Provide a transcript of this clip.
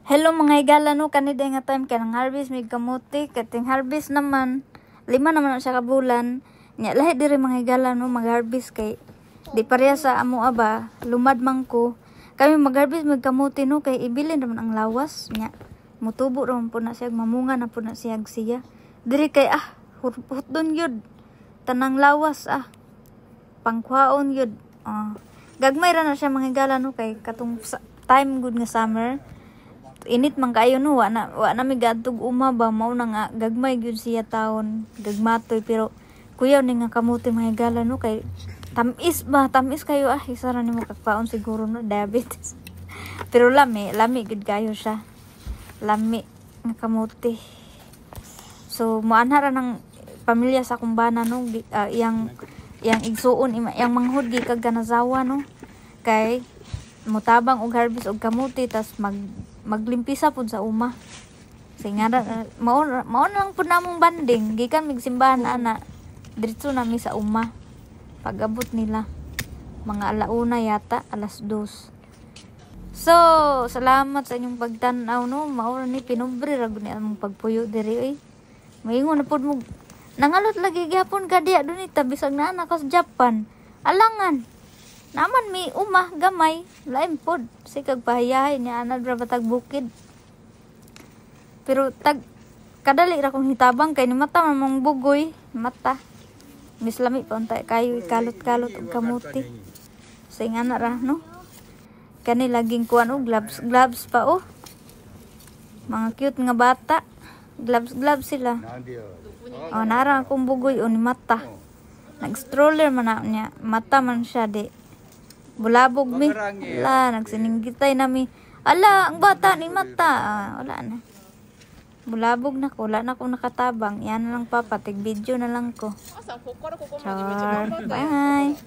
Hello mga higala no, kanida nga time ka ng harvest may kamuti, kating harvest naman, 5 naman na siya kabulan, nya lahi diri mga higala no, mag-harvest kay, di pareha sa amo aba, lumad man ko, kami mag-harvest may kamuti no, kay ibilin naman ang lawas, nya, mutubo naman po na siya, mamunga na po na siya, diri kay hutdon yun, tanang lawas pangkwaon yun, gagmay ra na siya mga higala no, kay katong time good nga summer, init man kayo no, wa na mi gadtog uma ba, mao na nga gagmay gyud siya taon, gagmatoy, pero kuyaw ni nga kamuti mga higala no, kay tamis kayo isa ra nimo kakpaon siguro no, diabetes. Pero lami gud kayo siya, lami nga kamuti. So moanha ra ng pamilya sa kumbana no, yang igsuon yang manghud gi kag ganazawa no, kay mutabang og harvest og kamuti tas maglimpisa pud sa uma. Singara mao lang pud namong banding gikan mig simbahan ana diretso nami sa uma. Pag-abot nila mga alauna yata, 2:00. So, salamat sa inyong pagtan-aw no. Mao ni pinobre ra gud ni among pagpuyo diri Maingon na pud mo nangalot lagi gyapon ka diya dunita bisag na anak sa Japan. Alangan naman mi uma gamay, lain pod sikag pahayahay niya ana ra batag bukid. Pero kadali ra kong hitabang kay ni mata mamang bugoy, mata. Mislami pa untay kayo ikalot-kalot og kamuti. Sing ana ra no. Kani laging kuan og gloves pa Mga cute nga bata. Gloves sila. Nara akong bugoy ni mata. Nag-stroller man na niya, mata man siya di. Bulabog mi. Nagsininggitay nami. Ala, ang bata ni mata. Wala na. Bulabog na ko. Wala na akong nakatabang. Yan na lang papa. Tig video na lang ko. Char. Bye.